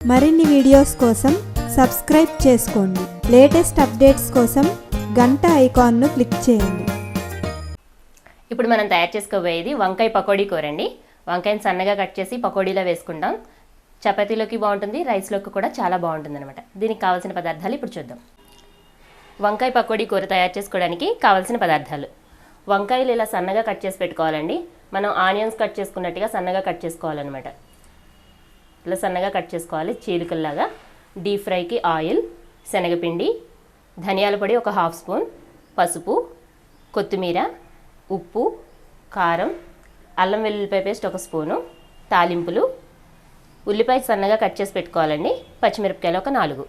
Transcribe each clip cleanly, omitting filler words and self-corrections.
మరిన్ని వీడియోస్ కోసం సబ్స్క్రైబ్ చేసుకోండి. లేటెస్ట్ అప్డేట్స్ కోసం గంట ఐకాన్ను క్లిక్ చేయండి. ఇప్పుడు మనం తయారు చేసుకోబోయేది వంకాయ పకోడీ కూర అండి. వంకాయని సన్నగా కట్ చేసి పకోడీలో వేసుకుంటాం. చపాతీలోకి బాగుంటుంది, రైస్లోకి కూడా చాలా బాగుంటుంది అనమాట. దీనికి కావాల్సిన పదార్థాలు ఇప్పుడు చూద్దాం. వంకాయ పకోడీ కూర తయారు చేసుకోవడానికి కావాల్సిన పదార్థాలు: వంకాయలు ఇలా సన్నగా కట్ చేసి పెట్టుకోవాలండి. మనం ఆనియన్స్ కట్ చేసుకున్నట్టుగా సన్నగా కట్ చేసుకోవాలన్నమాట. ఇలా సన్నగా కట్ చేసుకోవాలి చీలికల్లాగా. డీప్ ఫ్రైకి ఆయిల్, శనగపిండి, ధనియాల పొడి ఒక హాఫ్ స్పూన్, పసుపు, కొత్తిమీర, ఉప్పు, కారం, అల్లం వెల్లుల్లిపాయ పేస్ట్ ఒక స్పూను, తాలింపులు, ఉల్లిపాయ సన్నగా కట్ చేసి పెట్టుకోవాలండి, పచ్చిమిరపకాయలు ఒక 4.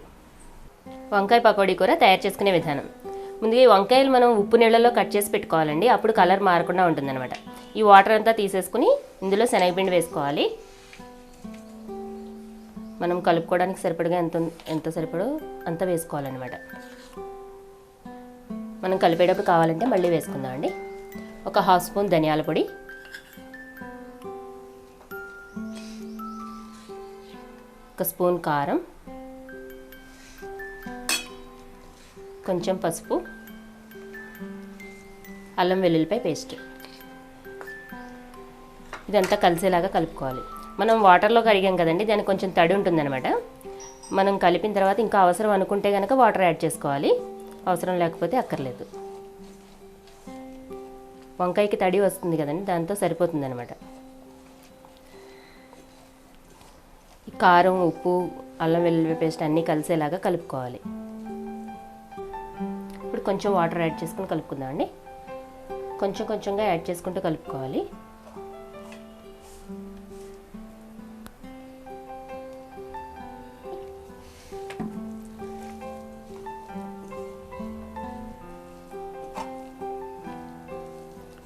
వంకాయ పకోడీ కూర తయారు చేసుకునే విధానం: ముందుగా ఈ వంకాయలు మనం ఉప్పు నీళ్ళలో కట్ చేసి పెట్టుకోవాలండి. అప్పుడు కలర్ మారకుండా ఉంటుందన్నమాట. ఈ వాటర్ అంతా తీసేసుకుని ఇందులో శనగపిండి వేసుకోవాలి. మనం కలుపుకోవడానికి సరిపడగా ఎంత సరిపడో అంత వేసుకోవాలన్నమాట. మనం కలిపేటప్పుడు కావాలంటే మళ్ళీ వేసుకుందామండి. ఒక హాఫ్ స్పూన్ ధనియాల పొడి, ఒక స్పూన్ కారం, కొంచెం పసుపు, అల్లం వెల్లుల్లిపాయ పేస్ట్. ఇదంతా కలిసేలాగా కలుపుకోవాలి. మనం వాటర్లో కడిగాం కదండి, దానికి కొంచెం తడి ఉంటుందన్నమాట. మనం కలిపిన తర్వాత ఇంకా అవసరం అనుకుంటే కనుక వాటర్ యాడ్ చేసుకోవాలి, అవసరం లేకపోతే అక్కర్లేదు. వంకాయకి తడి వస్తుంది కదండి, దాంతో సరిపోతుంది అనమాట. ఈ కారం, ఉప్పు, అల్లం వెల్లుల్లి పేస్ట్ అన్నీ కలిసేలాగా కలుపుకోవాలి. ఇప్పుడు కొంచెం వాటర్ యాడ్ చేసుకుని కలుపుకుందామండి. కొంచెం కొంచెంగా యాడ్ చేసుకుంటూ కలుపుకోవాలి.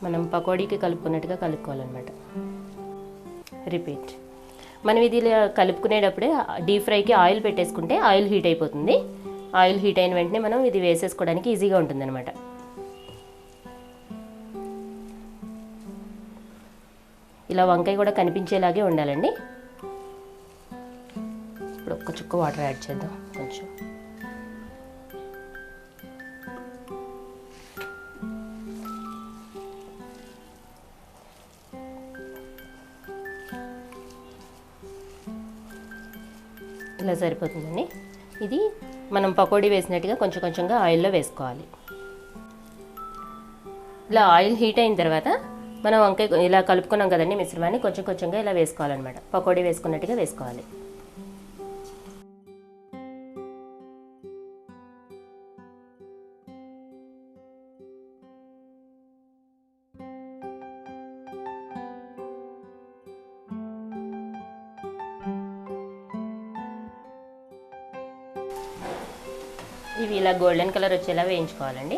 మనం పకోడీకి కలుపుకున్నట్టుగా కలుపుకోవాలన్నమాట. రిపీట్. మనం ఇది కలుపుకునేటప్పుడే డీప్ ఫ్రైకి ఆయిల్ పెట్టేసుకుంటే ఆయిల్ హీట్ అయిపోతుంది. ఆయిల్ హీట్ అయిన వెంటనే మనం ఇది వేసేసుకోవడానికి ఈజీగా ఉంటుందన్నమాట. ఇలా వంకాయ కూడా కనిపించేలాగే ఉండాలండి. ఇప్పుడు ఒక్క చుక్క వాటర్ యాడ్ చేద్దాం. కొంచెం ఇలా సరిపోతుందండి. ఇది మనం పకోడీ వేసినట్టుగా కొంచెం కొంచెంగా ఆయిల్లో వేసుకోవాలి. ఇలా ఆయిల్ హీట్ అయిన తర్వాత మనం వంకాయ ఇలా కలుపుకున్నాం కదండి మిశ్రమాన్ని, కొంచెం కొంచెంగా ఇలా వేసుకోవాలన్నమాట. పకోడీ వేసుకున్నట్టుగా వేసుకోవాలి. ఇవి ఇలా గోల్డెన్ కలర్ వచ్చేలా వేయించుకోవాలండి.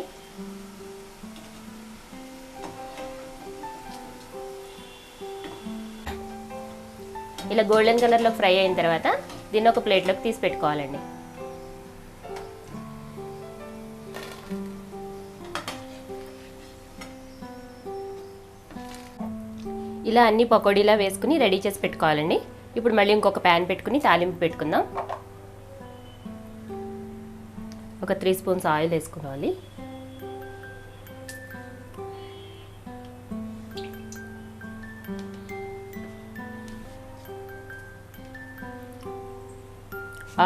ఇలా గోల్డెన్ కలర్లో ఫ్రై అయిన తర్వాత దీన్ని ఒక ప్లేట్లోకి తీసి పెట్టుకోవాలండి. ఇలా అన్ని పకోడీలా వేసుకుని రెడీ చేసి పెట్టుకోవాలండి. ఇప్పుడు మళ్ళీ ఇంకొక ప్యాన్ పెట్టుకుని తాలింపు పెట్టుకుందాం. ఒక 3 స్పూన్స్ ఆయిల్ వేసుకోవాలి.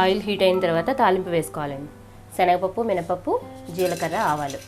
ఆయిల్ హీట్ అయిన తర్వాత తాలింపు వేసుకోవాలండి. శనగపప్పు, మినపప్పు, జీలకర్ర, ఆవాలు.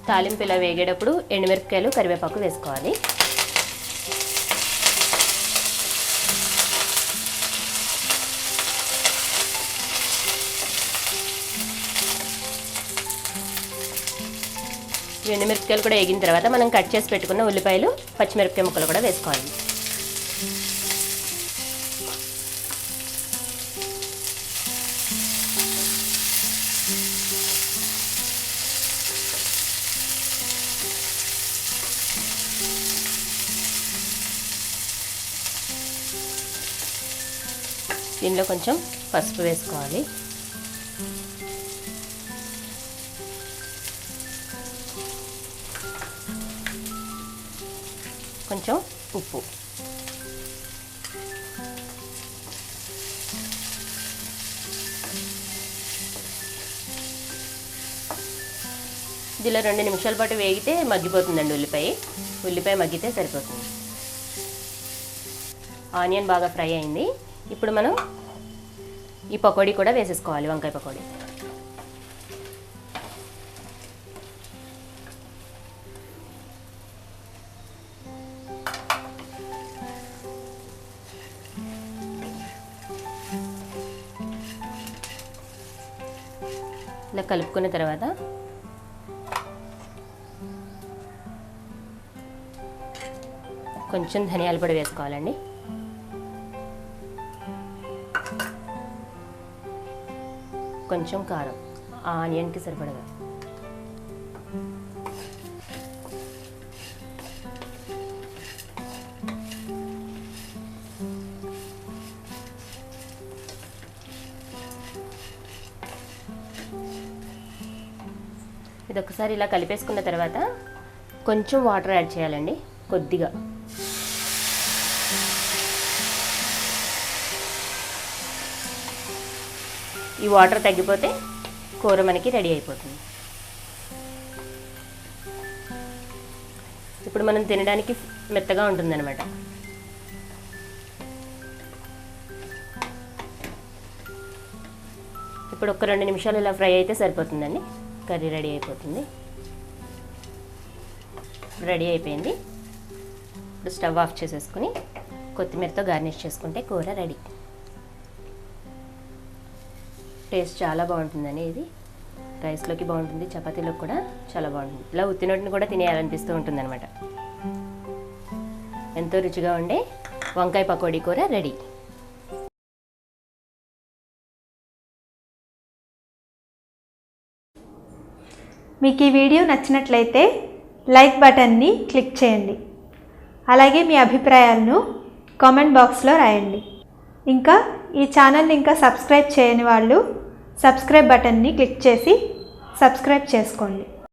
తాలింపు ఇలా వేగేటప్పుడు ఎండుమిరపకాయలు, కరివేపాకు వేసుకోవాలి. ఎండుమిరపకాయలు కూడా వేగిన తర్వాత మనం కట్ చేసి పెట్టుకున్న ఉల్లిపాయలు, పచ్చిమిరపకాయ ముక్కలు కూడా వేసుకోవాలి. దీనిలో కొంచెం పసుపు వేసుకోవాలి. కొంచెం ఉప్పు. దీనిలో 2 నిమిషాల పాటు వేగితే మగ్గిపోతుందండి. ఉల్లిపాయ మగ్గితే సరిపోతుంది. ఆనియన్ బాగా ఫ్రై అయింది. ఇప్పుడు మనం ఈ పకోడీ కూడా వేసేసుకోవాలి, వంకాయ పకోడీ. ఇలా కలుపుకున్న తర్వాత కొంచెం ధనియాల పొడి వేసుకోవాలండి. కొంచెం కారం, ఆనియన్కి సరిపడగా. ఇది ఒకసారి ఇలా కలిపేసుకున్న తర్వాత కొంచెం వాటర్ యాడ్ చేయాలండి, కొద్దిగా. ఈ వాటర్ తగ్గిపోతే కూర మనకి రెడీ అయిపోతుంది. ఇప్పుడు మనం తినడానికి మెత్తగా ఉంటుందన్నమాట. ఇప్పుడు ఒక 2 నిమిషాలు ఇలా ఫ్రై అయితే సరిపోతుందండి. కర్రీ రెడీ అయిపోతుంది. రెడీ అయిపోయింది. ఇప్పుడు స్టవ్ ఆఫ్ చేసేసుకుని కొత్తిమీరతో గార్నిష్ చేసుకుంటే కూర రెడీ. టేస్ట్ చాలా బాగుంటుందని. ఇది రైస్లోకి బాగుంటుంది, చపాతీలోకి కూడా చాలా బాగుంటుంది. ఇలా ఉత్తినొట్టుని కూడా తినేయాలనిపిస్తూ ఉంటుంది అనమాట. ఎంతో రుచిగా ఉండే వంకాయ పకోడీ కూర రెడీ. మీకు ఈ వీడియో నచ్చినట్లయితే లైక్ బటన్ని క్లిక్ చేయండి. అలాగే మీ అభిప్రాయాలను కామెంట్ బాక్స్లో రాయండి. ఇంకా ఈ ఛానల్ని ఇంకా సబ్స్క్రైబ్ చేయని వాళ్ళు సబ్స్క్రైబ్ బటన్ని క్లిక్ చేసి సబ్స్క్రైబ్ చేసుకోండి.